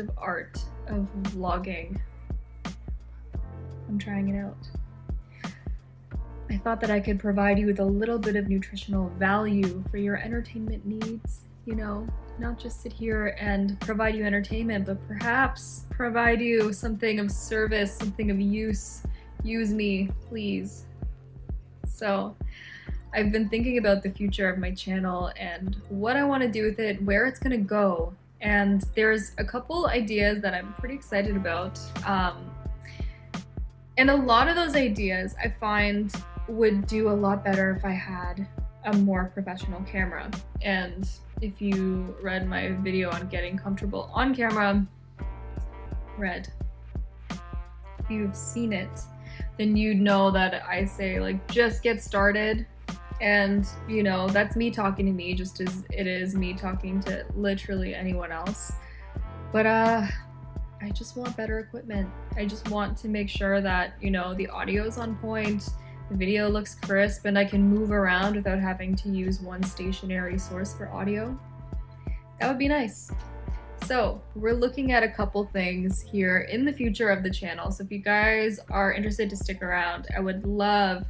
creative art of vlogging. I'm trying it out. I thought that I could provide you with a little bit of nutritional value for your entertainment needs, you know, not just sit here and provide you entertainment, but perhaps provide you something of service, something of use. Use me, please. So I've been thinking about the future of my channel and what I want to do with it, where it's going to go. And there's a couple ideas that I'm pretty excited about. And a lot of those ideas I find would do a lot better if I had a more professional camera. And if you read my video on getting comfortable on camera, if you've seen it, then you'd know that I say, like, just get started. And, you know, that's me talking to me just as it is me talking to literally anyone else. But I just want better equipment. I just want to make sure that, you know, the audio's on point, the video looks crisp, and I can move around without having to use one stationary source for audio. That would be nice. So we're looking at a couple things here in the future of the channel. So if you guys are interested to stick around, I would love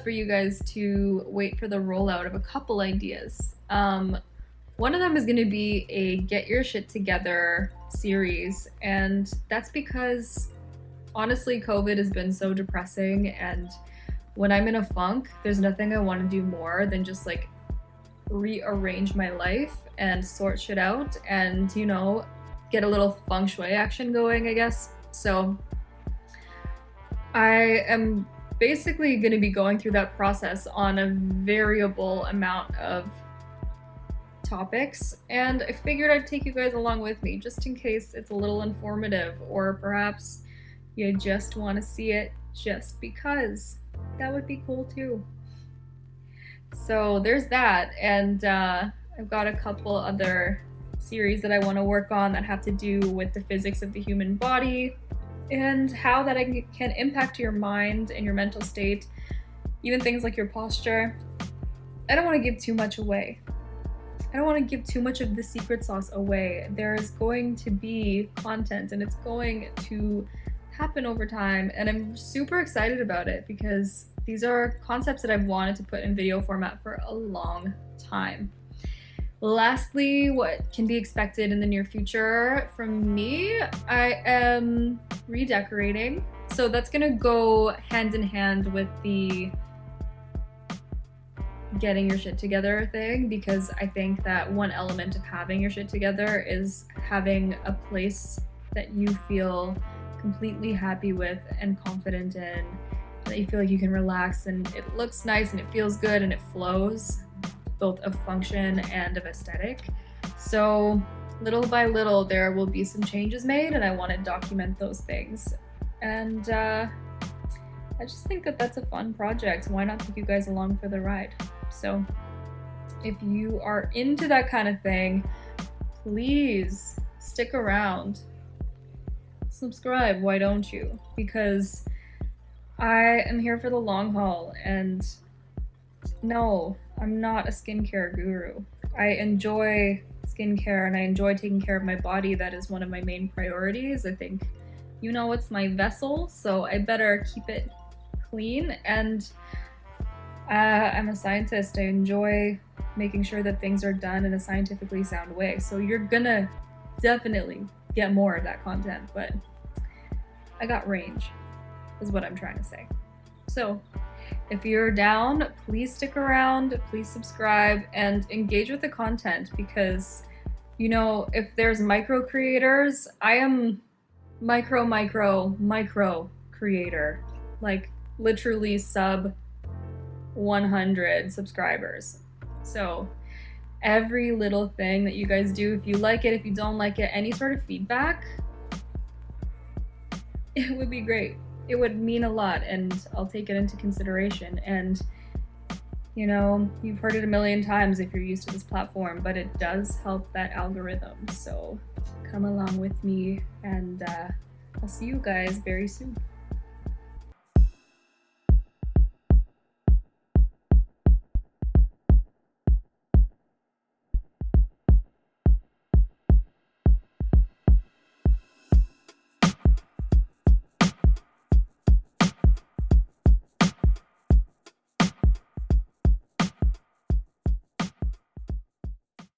for you guys to wait for the rollout of a couple ideas. One of them is going to be a Get Your Shit Together series, and that's because honestly COVID has been so depressing, and when I'm in a funk, there's nothing I want to do more than just like rearrange my life and sort shit out and, you know, get a little feng shui action going, I guess. So I am basically going to be going through that process on a variable amount of topics, and I figured I'd take you guys along with me just in case it's a little informative, or perhaps you just want to see it just because. That would be cool too. So there's that, and I've got a couple other series that I want to work on that have to do with the physics of the human body and how that can impact your mind and your mental state, even things like your posture. I don't want to give too much away. I don't want to give too much of the secret sauce away. There's going to be content, and it's going to happen over time, and I'm super excited about it because these are concepts that I've wanted to put in video format for a long time. Lastly, what can be expected in the near future from me, I am redecorating. So that's gonna go hand in hand with the getting your shit together thing, because I think that one element of having your shit together is having a place that you feel completely happy with and confident in, that you feel like you can relax and it looks nice and it feels good and it flows, both of function and of aesthetic. So little by little there will be some changes made, and I want to document those things. And I just think that that's a fun project. Why not take you guys along for the ride? So if you are into that kind of thing, please stick around. Subscribe, why don't you? Because I am here for the long haul, and no, I'm not a skincare guru. I enjoy skincare and I enjoy taking care of my body. That is one of my main priorities. I think, you know, it's my vessel, so I better keep it clean. And I'm a scientist. I enjoy making sure that things are done in a scientifically sound way. So you're gonna definitely get more of that content, but I got range, is what I'm trying to say. So if you're down, please stick around, please subscribe and engage with the content, because, you know, if there's micro creators, I am micro creator, like literally sub 100 subscribers. So every little thing that you guys do, if you like it, if you don't like it, any sort of feedback, it would be great. It would mean a lot, and I'll take it into consideration. And, you know, you've heard it a million times if you're used to this platform, but it does help that algorithm. So come along with me, and I'll see you guys very soon.